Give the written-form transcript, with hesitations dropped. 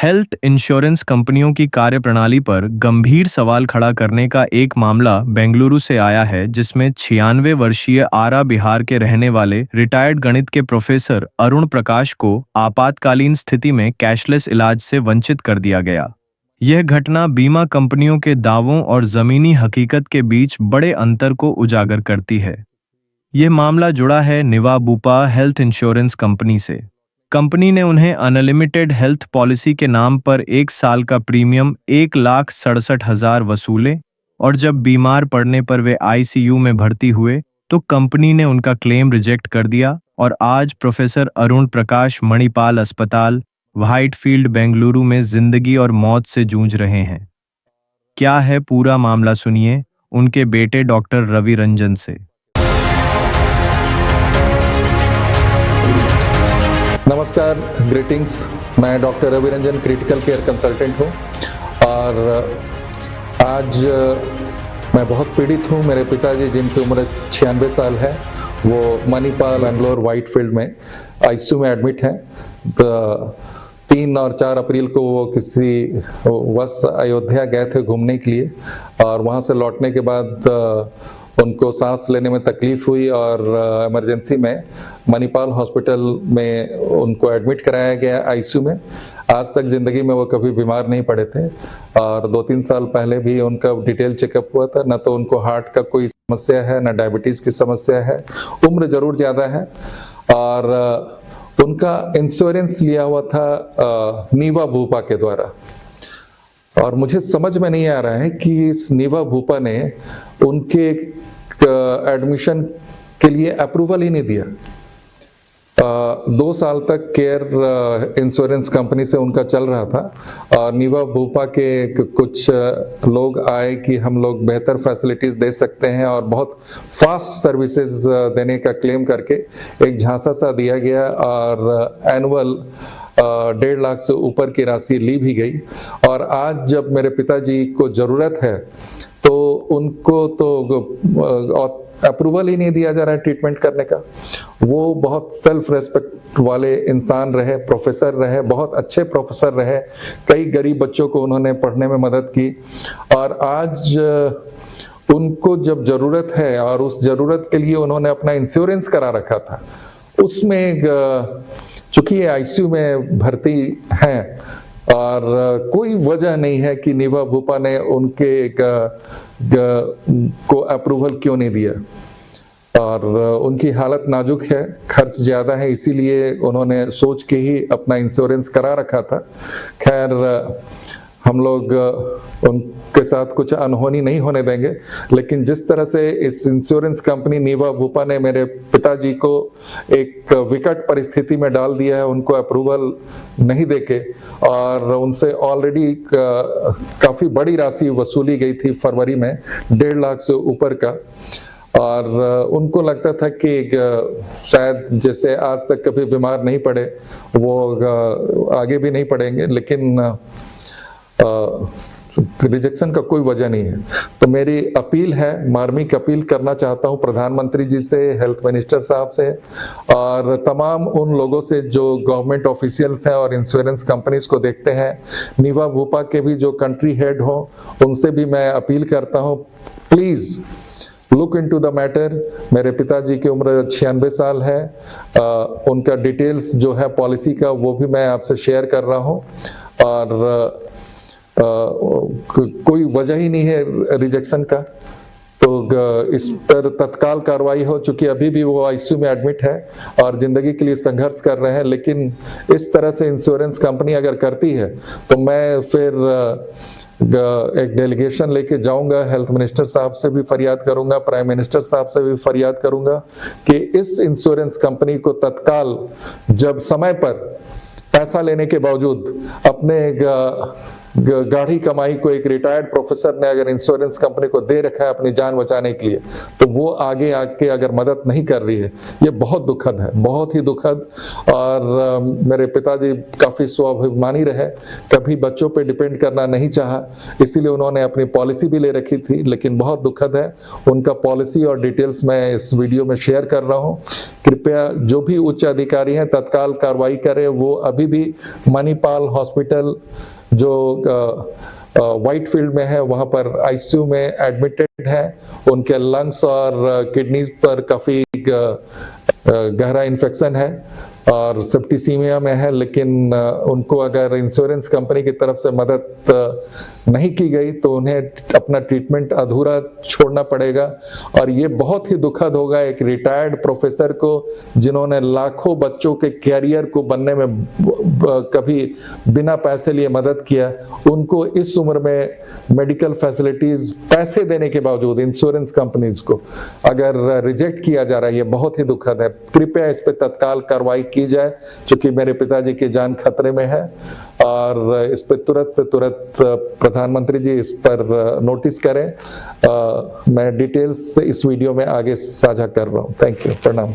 Health insurance कंपनियों की कार्यप्रणाली पर गंभीर सवाल खड़ा करने का एक मामला बेंगलुरु से आया है, जिसमें 96 वर्षीय आरा बिहार के रहने वाले रिटायर्ड गणित के प्रोफेसर अरुण प्रकाश को आपातकालीन स्थिति में कैशलेस इलाज से वंचित कर दिया गया। यह घटना बीमा कंपनियों के दावों और जमीनी हकीकत के बीच बड़े अंतर को उजागर करती है। यह मामला जुड़ा है निवा बुपा हेल्थ इंश्योरेंस कंपनी से। कंपनी ने उन्हें अनलिमिटेड हेल्थ पॉलिसी के नाम पर 1 साल का प्रीमियम 1,67,000 वसूले, और जब बीमार पड़ने पर वे आईसीयू में भर्ती हुए तो कंपनी ने उनका क्लेम रिजेक्ट कर दिया और आज प्रोफेसर अरुण प्रकाश मणिपाल अस्पताल, व्हाइटफील्ड, बेंगलुरु में जिंदगी और मौत से जूझ रहे हैं। क्या है पूरा मामला, सुनिए उनके बेटे डॉक्टर रवि रंजन से। नमस्कार, ग्रीटिंग्स। मैं doctor Ravi Ranjan critical care consultant हूँ और आज मैं बहुत पीड़ित हूँ। मेरे पिताजी, जिनकी उम्र 96 साल है, वो मणिपाल, बेंगलोर, व्हाइटफील्ड में आईसीयू में एडमिट हैं। 3 और 4 अप्रैल को वो किसी वश अयोध्या गए थे घूमने के लिए और वहाँ से लौटने के बाद उनको सांस लेने में तकलीफ हुई और इमरजेंसी में मणिपाल हॉस्पिटल में उनको एडमिट कराया गया आईसीयू में। आज तक ज़िंदगी में वो कभी बीमार नहीं पड़े थे और 2-3 साल पहले भी उनका डिटेल चेकअप हुआ था। न तो उनको हार्ट का कोई समस्या है, न डायबिटीज़ की समस्या है। उम्र ज़रूर ज़्यादा है और उनका इंश्योरेंस लिया हुआ था नीवा बुपा के द्वारा। और मुझे समझ में नहीं आ रहा है कि इस नीवा बुपा ने उनके एडमिशन के लिए अप्रूवल ही नहीं दिया। 2 साल तक केयर इंश्योरेंस कंपनी से उनका चल रहा था और नीवा बुपा के कुछ लोग आए कि हम लोग बेहतर फैसिलिटीज़ दे सकते हैं और बहुत फास्ट सर्विसेज देने का क्लेम करके एक झांसा सा दिया गया और एनुअल 1.5 लाख से ऊपर की राशि ली भी गई। और आज जब मेरे पिताजी को ज़रूरत है तो उनको तो अप्रूवल ही नहीं दिया जा रहा है ट्रीटमेंट करने का। वो बहुत सेल्फ रेस्पेक्ट वाले इंसान रहे, प्रोफेसर रहे, बहुत अच्छे प्रोफेसर रहे। कई गरीब बच्चों को उन्होंने पढ़ने में मदद की और आज उनको जब ज़रूरत है और उस ज़रूरत के लिए उन्होंने अपना इंश्योरेंस करा रखा था, उसमें चूंकि ये आईसीयू में भर्ती हैं और कोई वजह नहीं है कि नीवा बुपा ने उनके को अप्रूवल क्यों नहीं दिया। और उनकी हालत नाजुक है, खर्च ज़्यादा है, इसीलिए उन्होंने सोच के ही अपना इंश्योरेंस करा रखा था। खैर, हम लोग उनके साथ कुछ अनहोनी नहीं होने देंगे, लेकिन जिस तरह से इस इंश्योरेंस कंपनी नीवा बुपा ने मेरे पिताजी को एक विकट परिस्थिति में डाल दिया है, उनको अप्रूवल नहीं देके, और उनसे ऑलरेडी काफ़ी बड़ी राशि वसूली गई थी फरवरी में 1.5 लाख से ऊपर का। और उनको लगता था कि शायद जैसे आज तक कभी बीमार नहीं पड़े वो आगे भी नहीं पड़ेंगे, लेकिन रिजेक्शन का कोई वजह नहीं है। तो मेरी अपील है, मार्मिक अपील करना चाहता हूँ प्रधानमंत्री जी से, हेल्थ मिनिस्टर साहब से और तमाम उन लोगों से जो गवर्नमेंट ऑफिशियल्स हैं और इंश्योरेंस कंपनीज को देखते हैं। नीवा बुपा के भी जो कंट्री हेड हो, उनसे भी मैं अपील करता हूँ, please look into the matter. मेरे पिताजी की उम्र 96 साल है। उनका डिटेल्स जो है पॉलिसी का वो भी मैं आपसे शेयर कर रहा हूँ और कोई वजह ही नहीं है रिजेक्शन का। तो इस पर तत्काल कार्रवाई हो, चूंकि अभी भी वो आईसीयू में एडमिट है और ज़िंदगी के लिए संघर्ष कर रहे हैं। लेकिन इस तरह से इंश्योरेंस कंपनी अगर करती है तो मैं फिर एक डेलीगेशन लेके जाऊंगा, हेल्थ मिनिस्टर साहब से भी फरियाद करूंगा, प्राइम मिनिस्टर साहब से भी फरियाद करूंगा कि इस इंश्योरेंस कंपनी को तत्काल, जब समय पर पैसा लेने के बावजूद अपने गाढ़ी कमाई को एक रिटायर्ड प्रोफेसर ने अगर इंश्योरेंस कंपनी को दे रखा है अपनी जान बचाने के लिए, तो वो आगे आके अगर मदद नहीं कर रही है, ये बहुत दुखद है, बहुत ही दुखद। और मेरे पिताजी काफी स्वाभिमानी रहे, कभी बच्चों पे डिपेंड करना नहीं चाहा, इसीलिए उन्होंने अपनी पॉलिसी भी ले रखी थी। लेकिन बहुत दुखद है, उनका पॉलिसी और डिटेल्स मैं इस वीडियो में शेयर कर रहा हूं। कृपया जो भी उच्च अधिकारी हैं तत्काल कार्रवाई करें। वो अभी भी मणिपाल हॉस्पिटल जो व्हाइट फील्ड में है, वहां पर आईसीयू में एडमिटेड है। उनके लंग्स और किडनीज पर काफी गहरा इन्फेक्शन है और सेप्टिसीमिया में है। लेकिन उनको अगर इंश्योरेंस कंपनी की तरफ से मदद नहीं की गई तो उन्हें अपना ट्रीटमेंट अधूरा छोड़ना पड़ेगा। और ये बहुत ही दुखद होगा एक रिटायर्ड प्रोफेसर को, जिन्होंने लाखों बच्चों के कैरियर को बनने में कभी बिना पैसे लिए मदद किया, उनको इस उम्र में मेडिकल फैसिलिटीज पैसे देने के बावजूद इंश्योरेंस कंपनीज को अगर रिजेक्ट किया जा रहा है, ये बहुत ही दुखद है। कृपया इस पर तत्काल कार्रवाई की जाए, क्योंकि मेरे पिताजी की जान खतरे में है। और इस पर तुरंत से तुरंत प्रधानमंत्री जी इस पर नोटिस करें। मैं डिटेल्स इस वीडियो में आगे साझा कर रहा हूं। थैंक यू, प्रणाम।